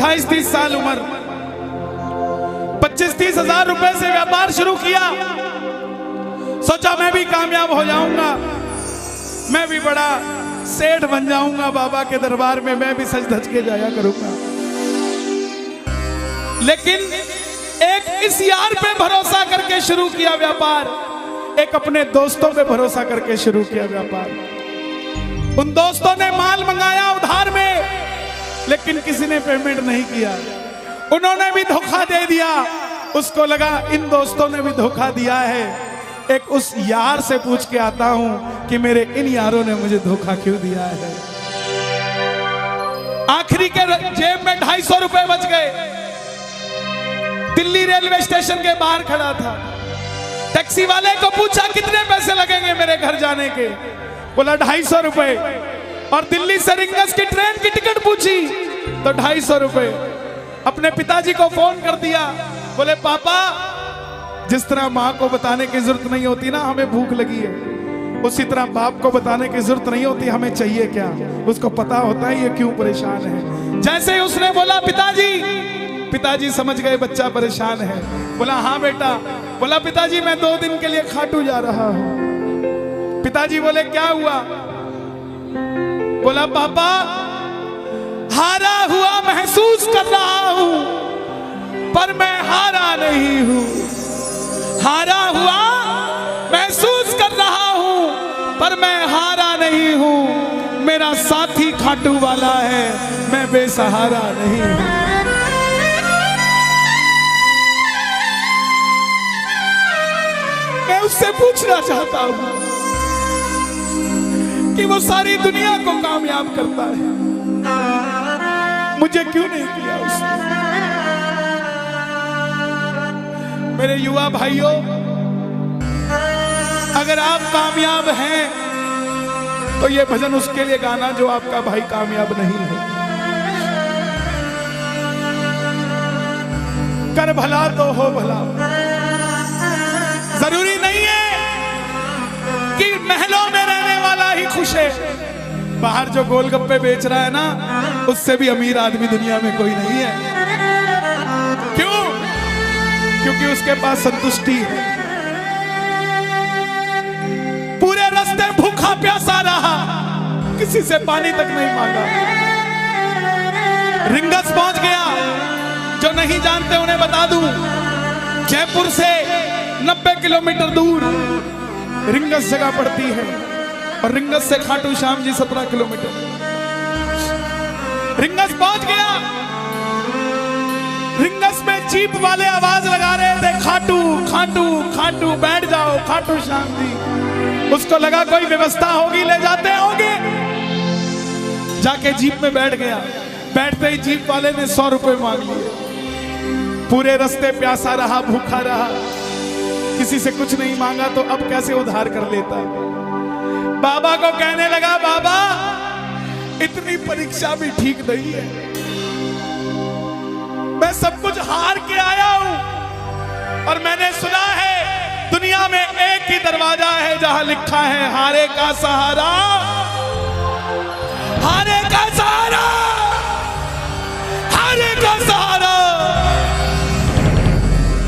28-30 साल उम्र, 25-30 हजार रुपए से व्यापार शुरू किया। सोचा मैं भी कामयाब हो जाऊंगा, मैं भी बड़ा सेठ बन जाऊंगा, बाबा के दरबार में मैं भी सज धज के जाया करूंगा। लेकिन एक इस यार पे भरोसा करके शुरू किया व्यापार, एक अपने दोस्तों पे भरोसा करके शुरू किया व्यापार। उन दोस्तों ने माल मंगाया उधार में, लेकिन किसी ने पेमेंट नहीं किया। उन्होंने भी धोखा दे दिया। उसको लगा इन दोस्तों ने भी धोखा दिया है, एक उस यार से पूछ के आता हूं कि मेरे इन यारों ने मुझे धोखा क्यों दिया है। आखिरी के जेब में 250 रुपए बच गए। दिल्ली रेलवे स्टेशन के बाहर खड़ा था। टैक्सी वाले को पूछा कितने पैसे लगेंगे मेरे घर जाने के, बोला 250 रुपए। और दिल्ली से रिंगस की ट्रेन की टिकट पूछी तो 250 रुपए। अपने पिताजी को फोन कर दिया, बोले पापा, जिस तरह माँ को बताने की जरूरत नहीं होती ना हमें भूख लगी है, उसी तरह बाप को बताने की जरूरत नहीं होती हमें चाहिए क्या, उसको पता होता है ये क्यों परेशान है। जैसे ही उसने बोला पिताजी, पिताजी समझ गए बच्चा परेशान है। बोला हाँ बेटा। बोला पिताजी मैं 2 दिन के लिए खाटू जा रहा हूं। पिताजी बोले क्या हुआ? बोला पापा, हारा हुआ महसूस कर रहा हूं, पर मैं हारा नहीं हूं। हारा हुआ महसूस कर रहा हूं, पर मैं हारा नहीं हूं। मेरा साथी खाटू वाला है, मैं बेसहारा नहीं हूं। मैं उससे पूछना चाहता हूं कि वो सारी दुनिया को कामयाब करता है, मुझे क्यों नहीं किया उसने? मेरे युवा भाइयों, अगर आप कामयाब हैं तो ये भजन उसके लिए गाना जो आपका भाई कामयाब नहीं है। कर भला तो हो भला। जरूरी नहीं है कि महलों में रहने वाला ही खुश है। बाहर जो गोलगप्पे बेच रहा है ना, उससे भी अमीर आदमी दुनिया में कोई नहीं है। क्यों? क्योंकि उसके पास संतुष्टि है। पूरे रास्ते भूखा प्यासा रहा, किसी से पानी तक नहीं मांगा। रिंगस पहुंच गया। जो नहीं जानते उन्हें बता दूं, जयपुर से 90 किलोमीटर दूर रिंगस जगह पड़ती है, और रिंगस से खाटू श्याम जी 17 किलोमीटर। रिंगस पहुंच गया। रिंगस में जीप वाले आवाज लगा रहे थे, खाटू खाटू खाटू, बैठ जाओ खाटू श्याम जी। उसको लगा कोई व्यवस्था होगी, ले जाते होंगे। जाके जीप में बैठ गया। बैठते ही जीप वाले ने 100 रुपए मांग लिए। पूरे रास्ते प्यासा रहा, भूखा रहा, किसी से कुछ नहीं मांगा, तो अब कैसे उधार कर लेता है। बाबा को कहने लगा, बाबा इतनी परीक्षा भी ठीक नहीं है, मैं सब कुछ हार के आया हूं, और मैंने सुना है दुनिया में एक ही दरवाजा है जहां लिखा है हारे का सहारा, हारे का सहारा, हारे का सहारा।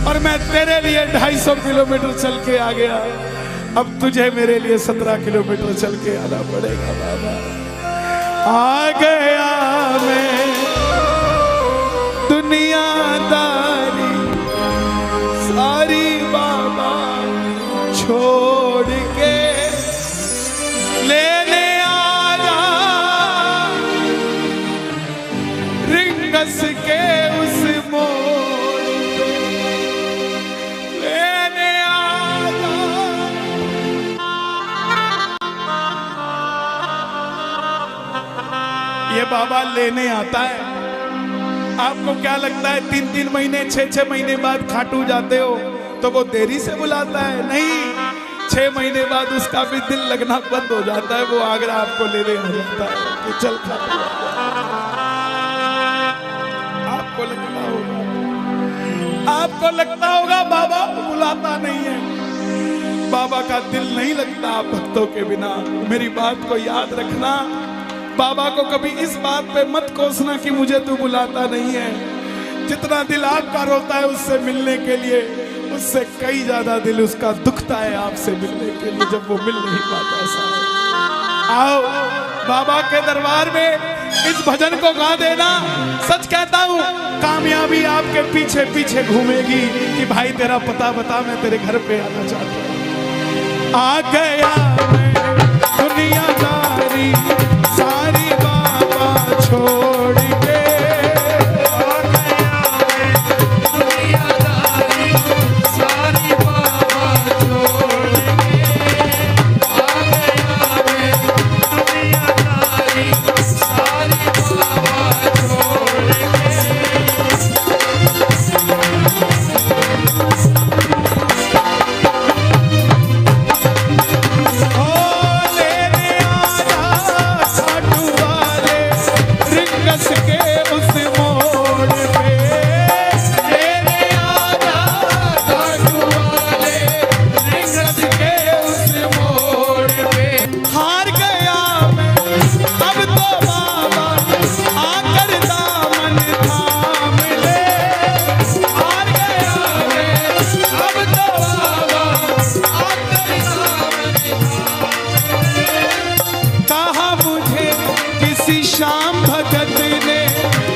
और मैं तेरे लिए 250 किलोमीटर चल के आ गया, अब तुझे मेरे लिए 17 किलोमीटर चल के आना पड़ेगा। बाबा आ गया मैं दुनियादारी सारी, बाबा छोड़ के लेने आया रिंगस के उस मोड़ पे, लेने आया। ये बाबा लेने आता है। आपको क्या लगता है 3-3 महीने 6-6 महीने बाद खाटू जाते हो तो वो देरी से बुलाता है? नहीं, 6 महीने बाद उसका भी दिल लगना बंद हो जाता है, वो आगरा आपको लेने आ जाता है कि चल खाटू। आपको लगता होगा बाबा बुलाता नहीं है। बाबा का दिल नहीं लगता भक्तों के बिना। मेरी बात को याद रखना, बाबा को कभी इस बात पे मत कोसना कि मुझे तू बुलाता नहीं है। जितना दिल आपका रोता है उससे मिलने के लिए, उससे कई ज्यादा दिल उसका दुखता है आपसे मिलने के लिए जब वो मिल नहीं पाता। साहब आओ बाबा के दरबार में इस भजन को गा देना। सच कहता हूँ कामयाबी आपके पीछे पीछे घूमेगी कि भाई तेरा पता बता, मैं तेरे घर पे आना चाहता हूँ। आ गया मैं दुनियादारी सारी बाबा छोड़ के, आ गया मैं दुनियादारी सारी बाबा छोड़ के, आ गया मैं दुनियादारी सारी बाबा छोड़ के। श्याम भगत ने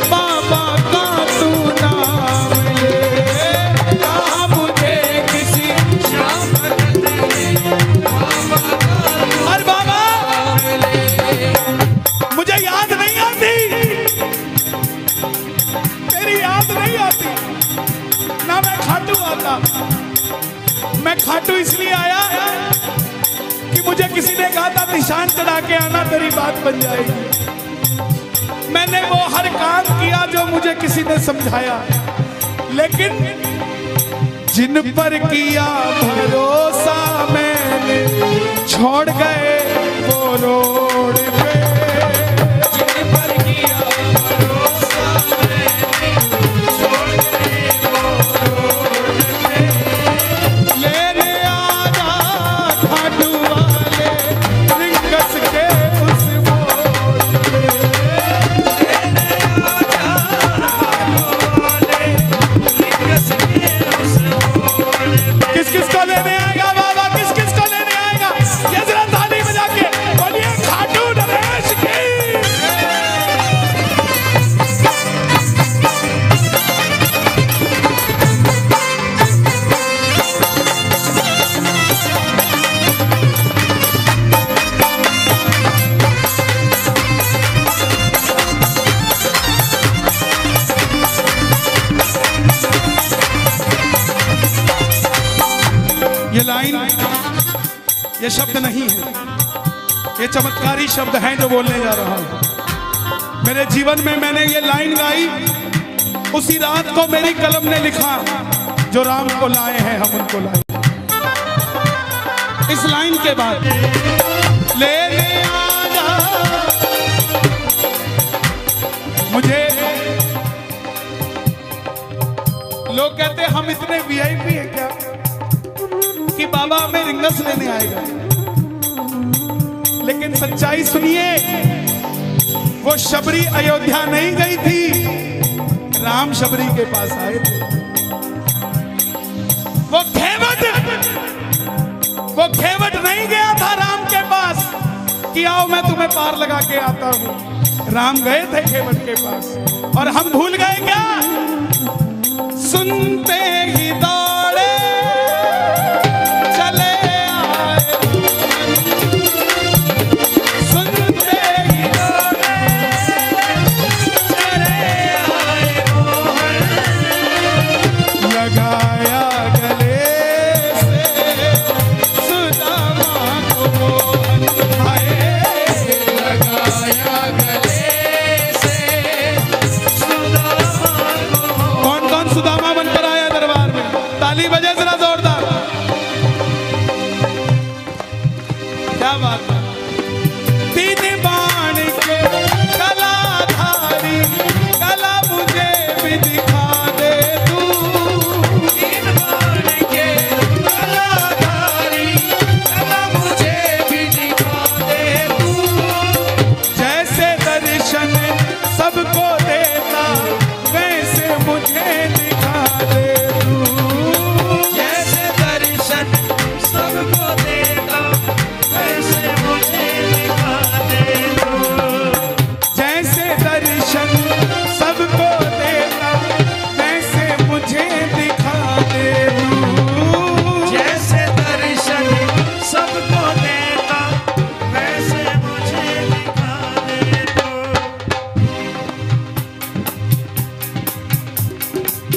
बाबा का तू नाम ले, कहा मुझे किसी श्याम भगत ने बाबा का, अरे बाबा मुझे याद नहीं आती, तेरी याद नहीं आती ना। मैं खाटू आता, मैं खाटू इसलिए आया कि मुझे किसी ने कहा था निशान चढ़ा के आना, तेरी बात बन जाएगी। मैंने वो हर काम किया जो मुझे किसी ने समझाया, लेकिन जिन पर किया भरोसा मैंने छोड़ गए वो रोड पे, जिन पर किया भरोसा मैंने छोड़ गए वो रोड पे। लेने आना खाटू वाले रिंगस के उस मोड़ पे, किस किस को लेने आएगा बाबा, किस किस को लेने आएगा? ये जरा ताली बजा के बोलिए खाटू नरेश की। ये लाइन, ये शब्द नहीं है, ये चमत्कारी शब्द हैं जो बोलने जा रहा हूं। मेरे जीवन में मैंने ये लाइन गाई, उसी रात को मेरी कलम ने लिखा, जो राम को लाए हैं हम उनको लाए। इस लाइन के बाद लेने आना, मुझे लोग कहते हम इतने वीआईपी हैं क्या कि बाबा हमें रिंगस लेने आएगा, लेकिन सच्चाई सुनिए, वो शबरी अयोध्या नहीं गई थी, राम शबरी के पास आए थे। वो घेवट नहीं गया था राम के पास कि आओ मैं तुम्हें पार लगा के आता हूं। राम गए थे घेवट के पास, और हम भूल गए क्या? सुनते ही दौड़े चले आए, सुनते ही दौड़े चले आए, लगाया गले से सुदामा को मोहन, लगाया गले से सुदामा को। कौन कौन सुदामा बनकर आया दरबार?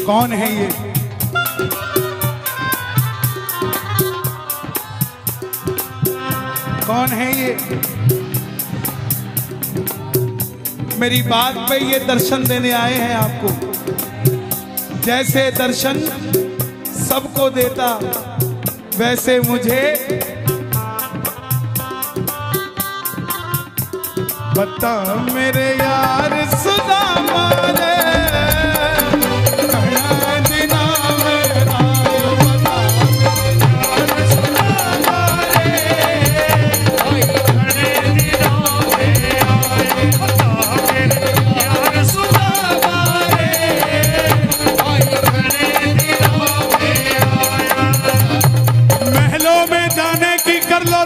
कौन है ये? कौन है ये? मेरी बात पे ये दर्शन देने आए हैं आपको। जैसे दर्शन सबको देता वैसे मुझे बता मेरे यार सुदामा रे।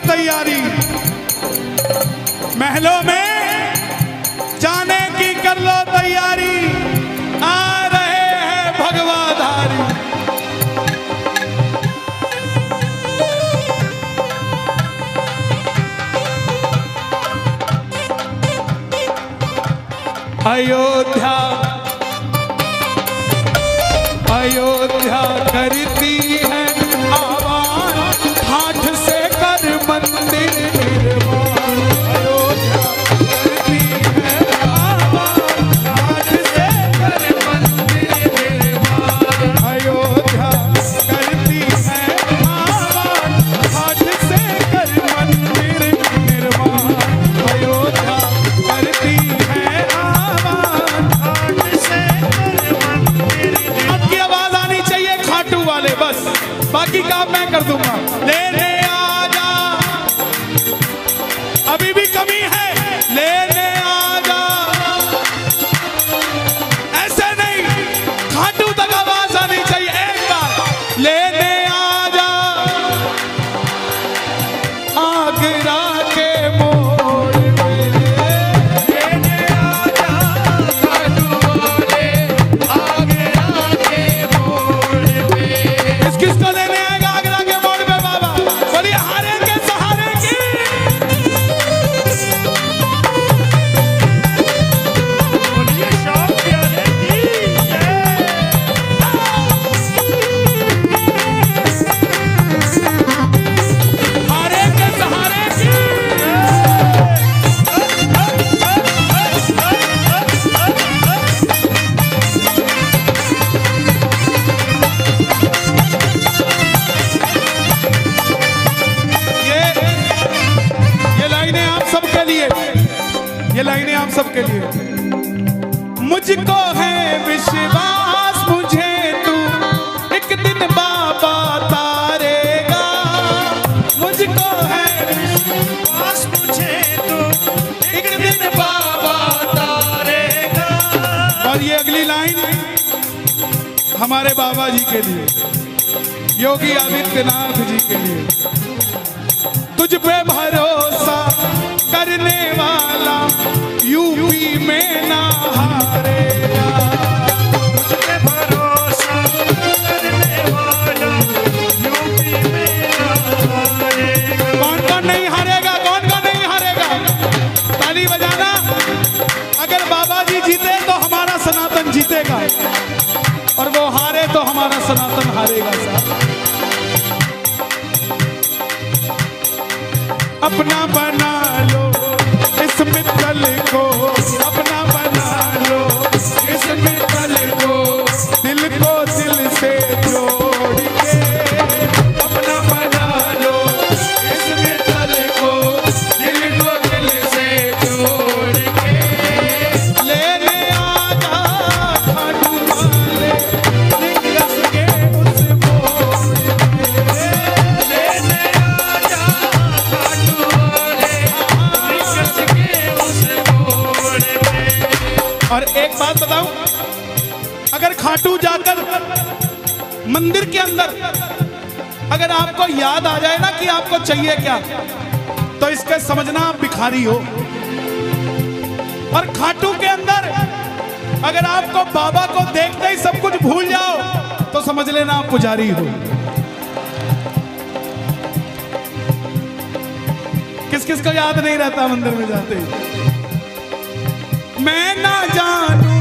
तैयारी महलों में जाने की कर लो तैयारी, आ रहे हैं भगवाधारी। अयोध्या अयोध्या करती है आवाज हाथ से कर मंदिर निर्माण। अयोध्या करती है आवाज हाथ से कर मंदिर निर्माण। अयोध्या करती है आवाज हाथ से कर मंदिर निर्माण। अयोध्या करती है आवाज हाथ से कर मंदिर। आपकी आवाज आनी चाहिए खाटू वाले, बस बाकी काम मैं कर दूंगा। लेने आजा, अभी भी कमी है, लेने आजा। ऐसे नहीं, खाटू तक आवाज आनी चाहिए। एक बार लेने आजा आगरा के मोड़ पे। लेने आजा खाटू वाले आगरा के मोड़ पे। किसको लेने आएगा आगरा के मोड़ पे बाबा? बोलिए हारे के सहारे की। बोलिए शौक प्यारे की हारे के सहारे की। ये लाइनें आप सबके लिए, ये लाइनें आप सबके लिए। मुझको है विश्वास मुझे तू एक दिन बाबा तारेगा। मुझको है विश्वास मुझे तो एक दिन बाबा तारेगा। और ये अगली लाइन हमारे बाबा जी के लिए, योगी आदित्यनाथ जी के लिए। तुझ पे भरोसा करने वाला यूपी में ना हारेगा। तुझ पे भरोसा करने वाला यूपी में ना हारेगा। कौन कौन नहीं हारेगा? कौन कौन नहीं हारेगा? ताली बजाना। अगर बाबा जी जीते तो हमारा सनातन जीतेगा, और वो हारे तो हमारा सनातन हारेगा। साहब अपना बना लो इस मित्तल को, अपना बना लो इस मित्तल को, दिल को दिल से जोड़ के। अपना बना लो इस मित्तल को, दिल को दिल से जोड़ के। लेने आजा खाटू वाले निकस के उस मोड़ पे। लेने आजा खाटू वाले निकस के उस मोड़ पे। और एक बात बताऊं, अगर खाटू जाकर मंदिर के अंदर अगर आपको याद आ जाए ना कि आपको चाहिए क्या, तो इसके समझना आप भिखारी हो। और खाटू के अंदर अगर आपको बाबा को देखते ही सब कुछ भूल जाओ, तो समझ लेना आप पुजारी हो। किस किस को याद नहीं रहता मंदिर में जाते ही? मैं ना जानू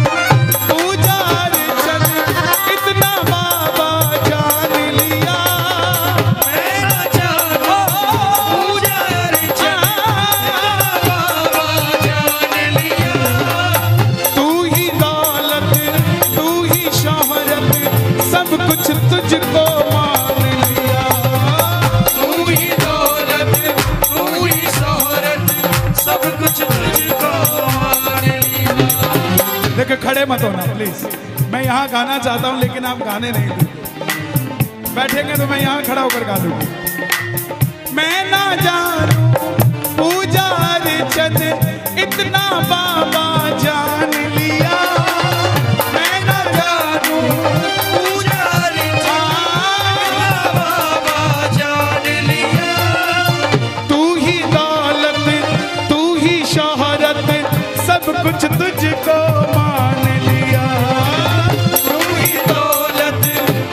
पूजा अर्चन देखो खड़े मत होना प्लीज, मैं यहाँ गाना चाहता हूँ लेकिन आप गाने नहीं दोगे। बैठेंगे तो मैं यहाँ खड़ा होकर गा दूंगा। मैं ना जानूं पूजा अर्चन इतना बाबा जान लिया, मैं ना जानूं पूजा अर्चन बाबा जान लिया। तू ही दौलत तू ही शोहरत सब कुछ तुझको मान लिया। तू ही दौलत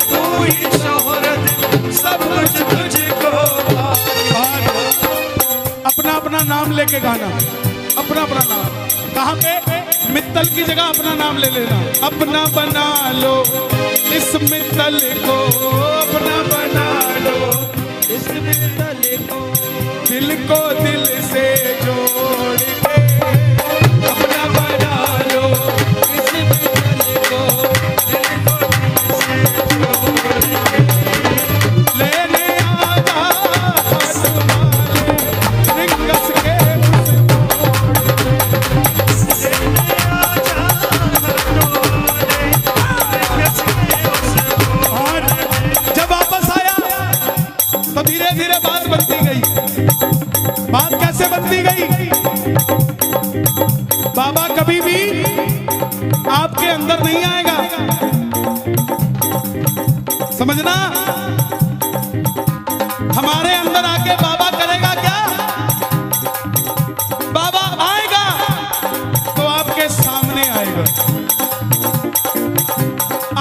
तू ही शोहरत सब कुछ तुझको मान। अपना अपना नाम लेके गाना, अपना अपना नाम। कहाँ पे? मित्तल की जगह अपना नाम ले लेना। अपना बना लो इस मित्तल को, अपना बना लो इस मित्तल को, दिल को दिल से जोड़ के अपना बना लो इस मित्तल को, दिल को दिल से जोड़ के लेने आजा हाथ वाले रिंगस के धीरे धीरे बात बनती गई। बात कैसे बनती गई? बाबा कभी भी आपके अंदर नहीं आएगा, समझना। हमारे अंदर आके बाबा करेगा क्या? बाबा आएगा तो आपके सामने आएगा।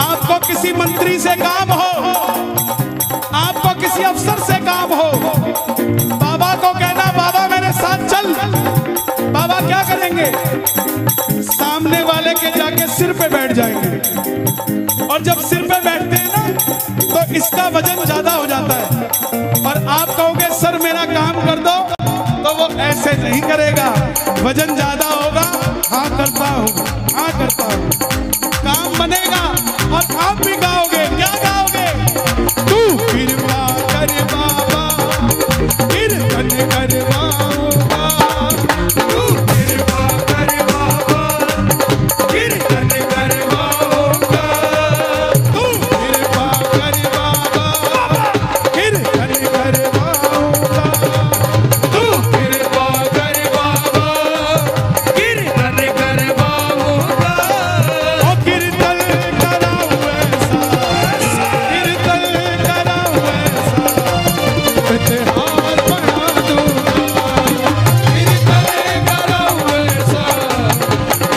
आपको किसी मंत्री से काम हो, आपको किसी अफसर से काम हो, बाबा को कहना बाबा मेरे साथ चल। बाबा क्या करेंगे? सामने वाले के जाके सिर पे बैठ जाएंगे, और जब सिर पे बैठते हैं ना तो इसका वजन ज्यादा हो जाता है, और आप कहोगे सर मेरा काम कर दो, तो वो ऐसे नहीं करेगा। वजन ज्यादा होगा, हाँ करता हूँ, हाँ करता हूँ, काम बनेगा। और आप भी गाओगे, क्या गाओगे? तू कृपा कर बाबा कीर्तन करवाऊंगा, तू कृपा कर बाबा कीर्तन करवाऊंगा, तू कृपा कर बाबा कीर्तन करवाऊंगा, तू कृपा कर बाबा कीर्तन करवाऊंगा। ओ कीर्तन कराऊं ऐसा, कीर्तन कराऊं ऐसा, इतिहास बना दूंगा। कीर्तन कराऊं ऐसा,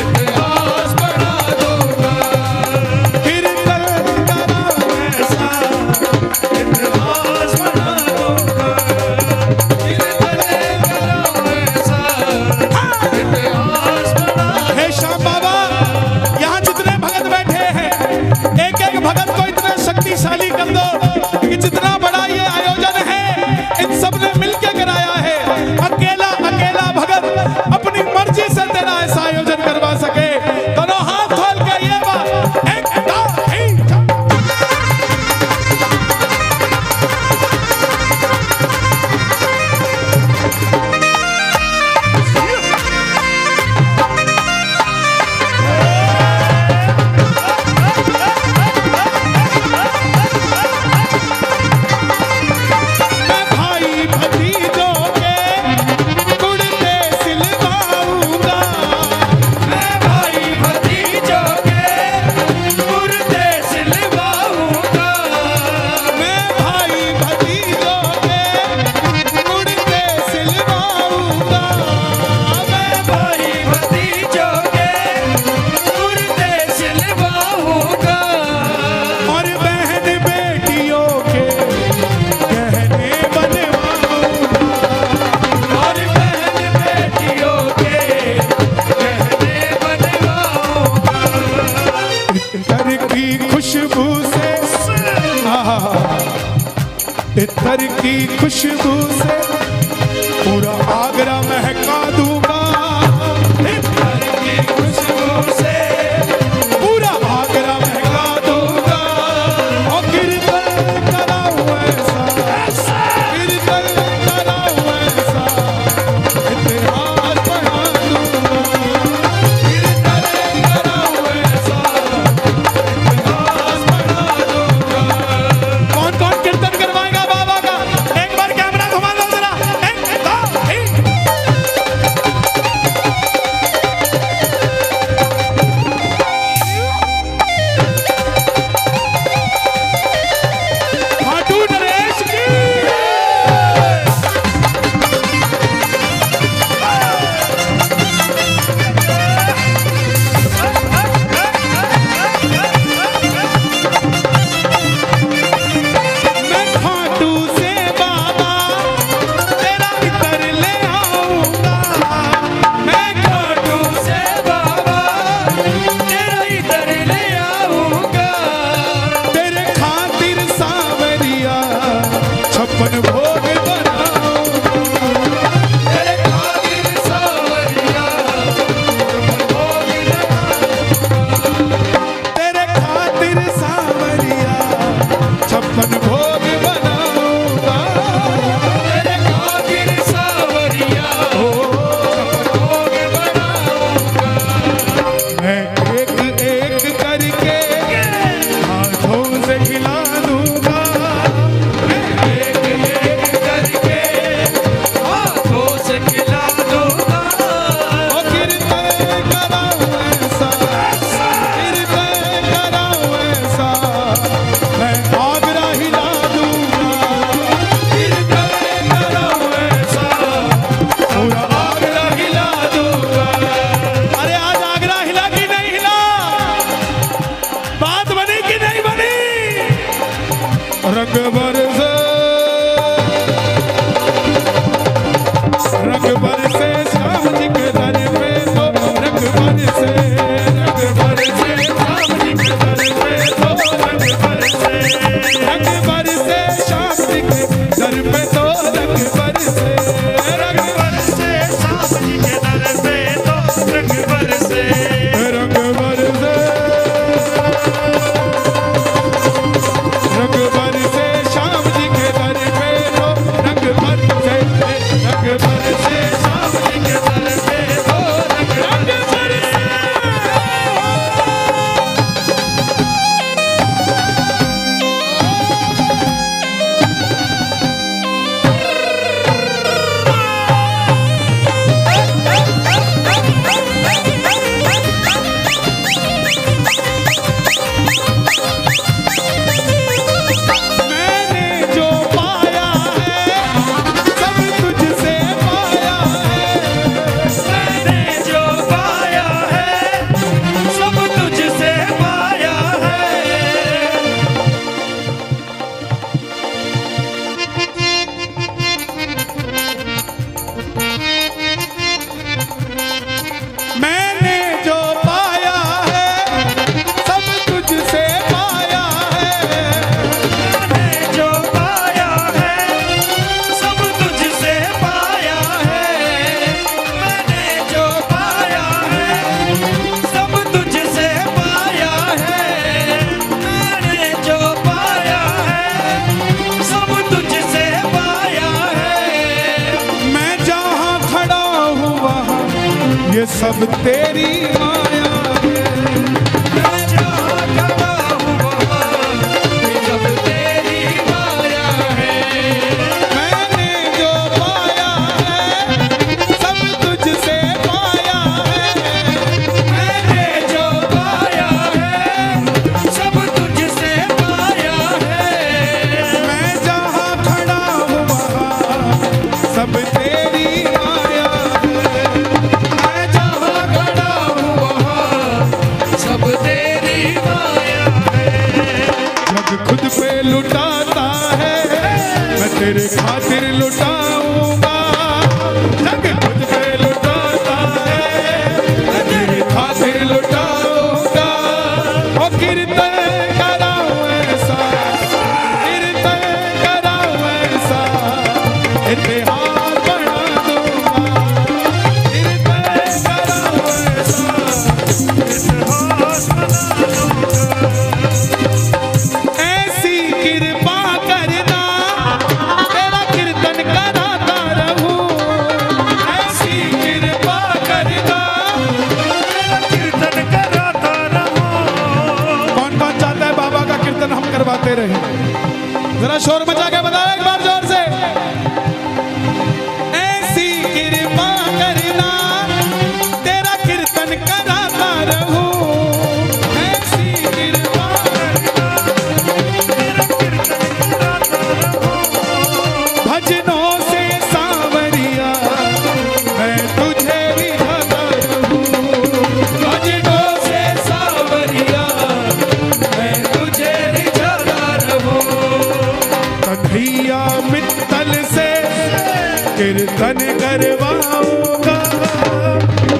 इतिहास बना दूंगा। कीर्तन कराऊं ऐसा, इतिहास बना दूंगा। कीर्तन कराऊं ऐसा, इतिहास बना। हे श्याम बाबा, यहाँ जितने भगत बैठे हैं, एक एक भगत को इतना शक्तिशाली कर दो कि जितना बड़ा ये आयोजन है इन सब ने मिलके कराया है। अकेला अकेला भगत अपनी मर्जी से तेरा ऐसा आयोजन करवा सके। दोनों हाथ खोल के ये बात एक भाई भतीजों के कुर्ते सिलवाऊंगा, मैं भाई भतीजों के कुर्ते सिलवाऊंगा, मैं भाई भतीजों के कुर्ते सिलवाऊंगा, मैं भाई भतीजों के कुर्ते सिलवाऊंगा। और बहन बेटियों के गहने बनवाऊंगा, और बहन बेटियों के गहने बनवाऊंगा। इतर की खुशबू से, इतर की खुशबू से पूरा आगरा महका दूंगा। इतर की खुशबू से पूरा आगरा महका दूंगा। और कीर्तन कराऊं ऐसा, कीर्तन कराऊं ऐसा, इतिहास बना दूंगा। कीर्तन कराऊं तेरे खातिर लुटाऊंगा जग तुझ पे लुटाता है, तेरे खातिर लुटाऊंगा। ओ कीर्तन कराऊं ऐसा, कीर्तन कराऊं ऐसा, इतिहास बना दूंगा। कीर्तन कराऊं ऐसा, इतिहास बना दूंगा। ऐसी कृपा करना तेरा कीर्तन कराता रहूं, ऐसी कृपा करना तेरा कीर्तन कराता रहूं। कौन कौन चाहता है बाबा का कीर्तन हम करवाते रहे? जरा शोर मचा के बताओ एक बार जोर से। ऐसी कृपा करना तेरा कीर्तन कराता रहूं, ऐसी कृपा करना तेरा कीर्तन कराता रहूं। भजनों से सांवरिया मैं तुझे रिझाता रहूं, भजनों से सांवरिया मैं तुझे रिझाता रहूं। कन्हैया मित्तल से कीर्तन करवाऊंगा,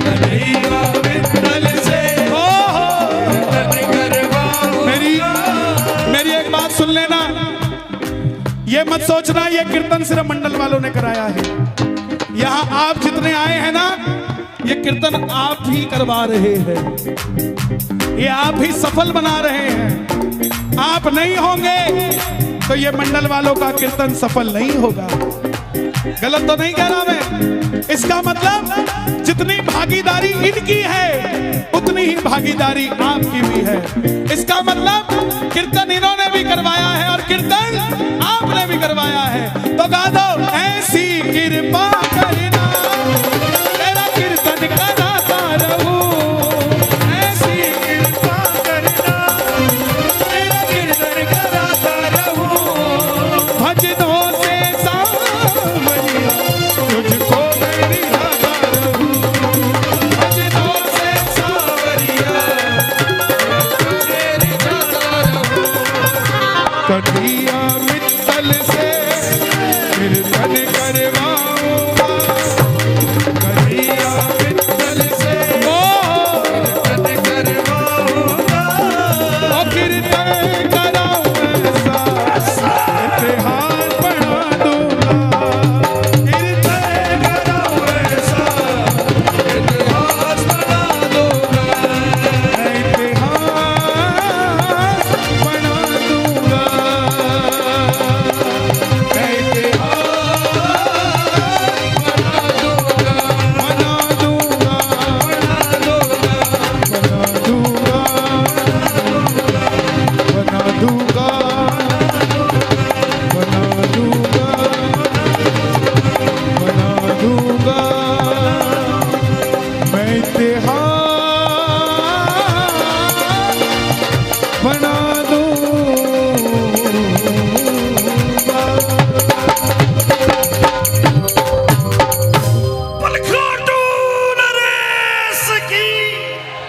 कन्हैया मित्तल से कीर्तन करवाऊंगा। मेरी एक बात सुन लेना, ये मत सोचना ये कीर्तन सिर्फ मंडल वालों ने कराया है। यहाँ आप जितने आए हैं ना, ये कीर्तन आप ही करवा रहे हैं, ये आप ही सफल बना रहे हैं। आप नहीं होंगे तो ये मंडल वालों का कीर्तन सफल नहीं होगा। गलत तो नहीं कह रहा मैं? इसका मतलब जितनी भागीदारी इनकी है उतनी ही भागीदारी आपकी भी है। इसका मतलब कीर्तन इन्होंने भी करवाया है और कीर्तन आपने भी करवाया है। तो गा दो, ऐसी कृपा करना तेरा कीर्तन कराता रहूं, ऐसी कृपा करना तेरा कीर्तन कराता रहूं। भजनों से सांवरिया तुझको मैं रिझाता रहूं, भजनों से सांवरिया तुझे रिझाता रहूं। कन्हैया मित्तल से कीर्तन करवाऊंगा, कन्हैया मित्तल से कीर्तन करवाऊंगा। ओ कीर्तन कराऊं ऐसा, इतिहास बना दूंगा, कीर्तन कराऊं ऐसा, इतिहास बना दूंगा, इतिहास बना दूंगा,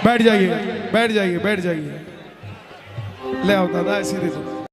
बैठ जाइए, बैठ जाइए, बैठ जाइए। ले आओ दादा, ऐसे दे दो।